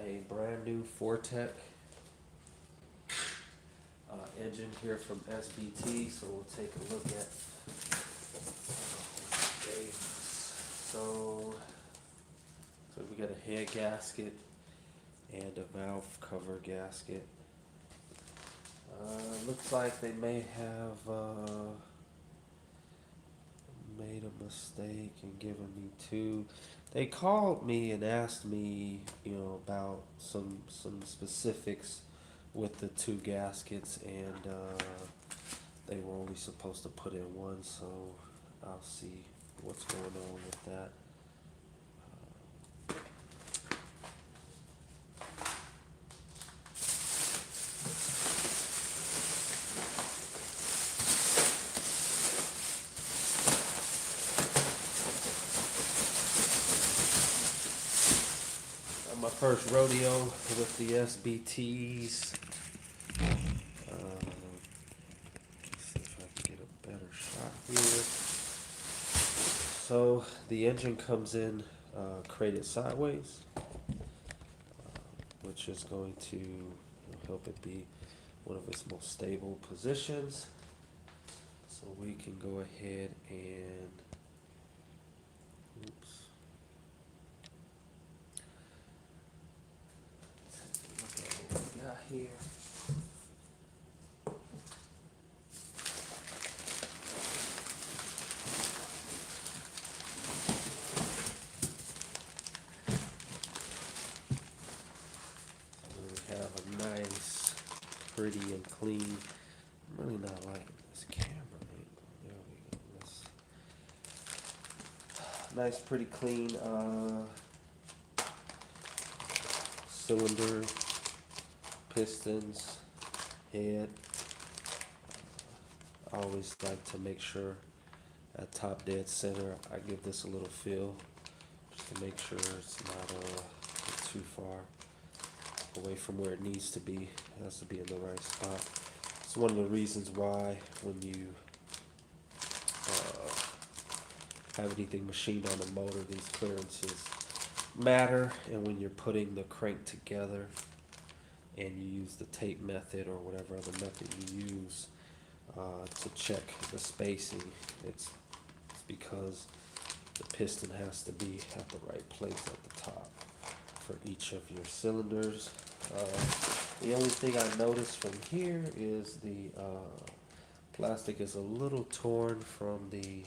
a brand new Fortec engine here from SBT, so we'll take a look at. Okay, so we got a head gasket and a valve cover gasket. Looks like they may have made a mistake and given me two. They called me and asked me, about some specifics with the two gaskets, and they were only supposed to put in one. So I'll see what's going on with that. My first rodeo with the SBTs. Let's see if I can get a better shot here. So the engine comes in crated sideways, which is going to help it be one of its most stable positions. So we can go ahead and, oops. Look at what we got here. We have a nice, pretty and clean. I'm really not liking this camera. There we go. Nice, pretty clean cylinder, pistons, head. I always like to make sure at top dead center I give this a little feel just to make sure it's not too far away from where it needs to be. It has to be in the right spot. It's one of the reasons why when you have anything machined on the motor, these clearances matter. And when you're putting the crank together and you use the tape method or whatever other method you use to check the spacing, it's because the piston has to be at the right place at the top for each of your cylinders. The only thing I noticed from here is the plastic is a little torn from the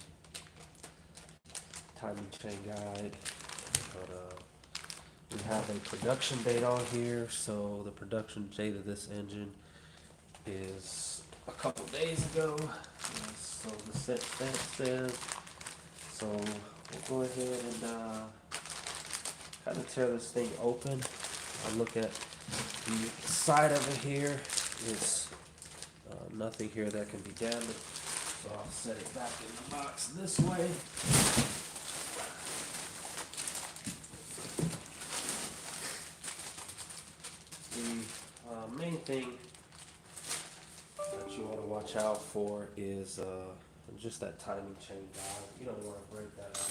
timing chain guide, but we have a production date on here. So the production date of this engine is a couple days ago. So the set says. So we'll go ahead and kind of tear this thing open. I look at the side of it here. It's nothing here that can be damaged. So I'll set it back in the box this way. The main thing that you want to watch out for is just that timing chain valve. You don't want to break that out.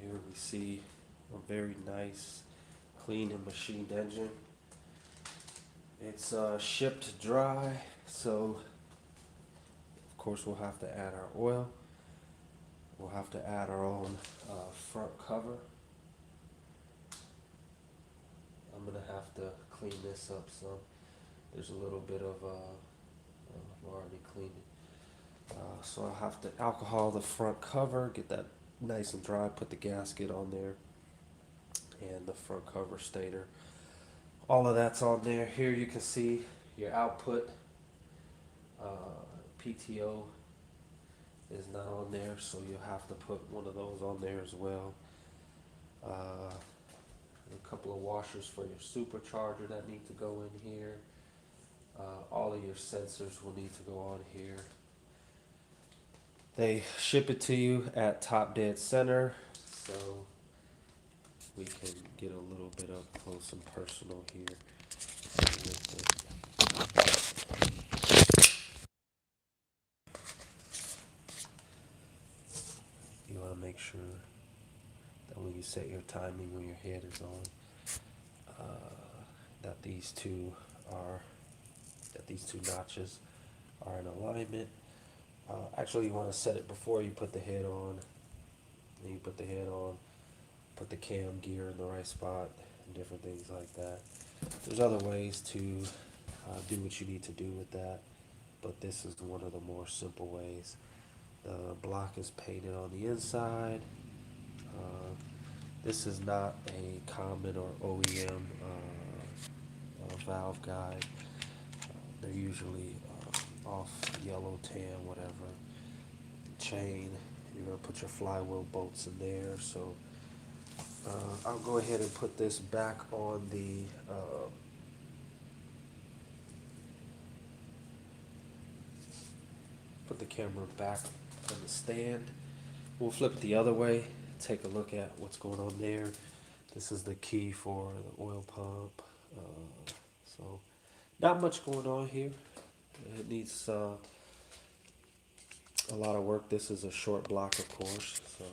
Here we see a very nice, clean and machined engine. It's shipped dry, so of course we'll have to add our oil. We'll have to add our own front cover. I'm gonna have to clean this up some. There's a little bit of I've already cleaned it. So I'll have to alcohol the front cover, get that nice and dry, put the gasket on there, and the front cover stator. All of that's on there. Here you can see your output. PTO is not on there, so you'll have to put one of those on there as well. A couple of washers for your supercharger that need to go in here. All of your sensors will need to go on here. They ship it to you at Top Dead Center, so we can get a little bit up close and personal here with it. You want to make sure that when you set your timing when your head is on, that these two notches are in alignment. Actually, you want to set it before you put the head on. Then you put the head on, put the cam gear in the right spot, and different things like that. There's other ways to do what you need to do with that, but this is one of the more simple ways. The block is painted on the inside. This is not a common or OEM valve guide. They're usually off yellow, tan, whatever. Chain. You're going to put your flywheel bolts in there. So I'll go ahead and put this back on the put the camera back on the stand. We'll flip the other way, take a look at what's going on there. This is the key for the oil pump. So not much going on here. It needs a lot of work. This is a short block, of course. So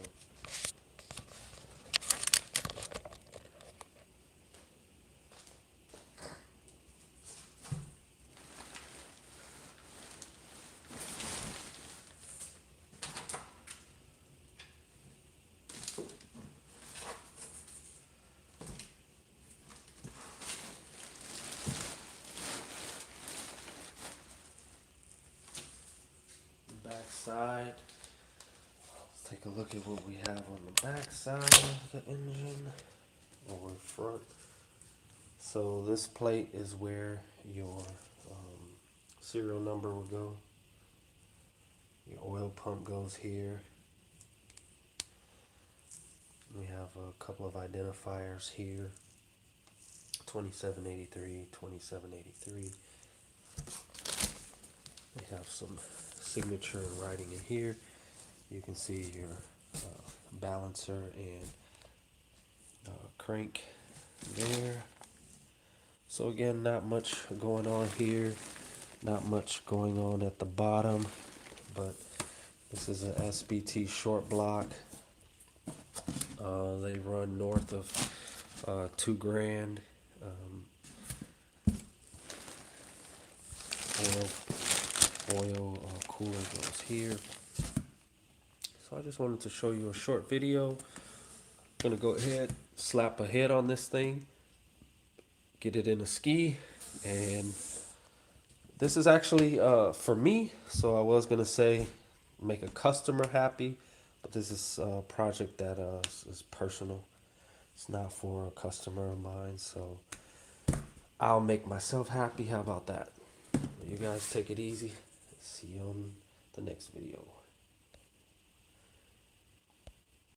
back side. Let's take a look at what we have on the back side of the engine or front. So this plate is where your serial number will go. Your oil pump goes here. We have a couple of identifiers here. 2783, 2783. We have some signature writing in here. You can see your balancer and crank there. So again, not much going on here. Not much going on at the bottom, but this is a SBT short block. They run north of $2,000. Oil cooler goes here. So I just wanted to show you a short video. I'm gonna go ahead, slap a head on this thing, get it in a ski, and this is actually for me. So I was gonna say make a customer happy, but this is a project that is personal. It's not for a customer of mine, so I'll make myself happy. How about that? You guys take it easy. See you on the next video.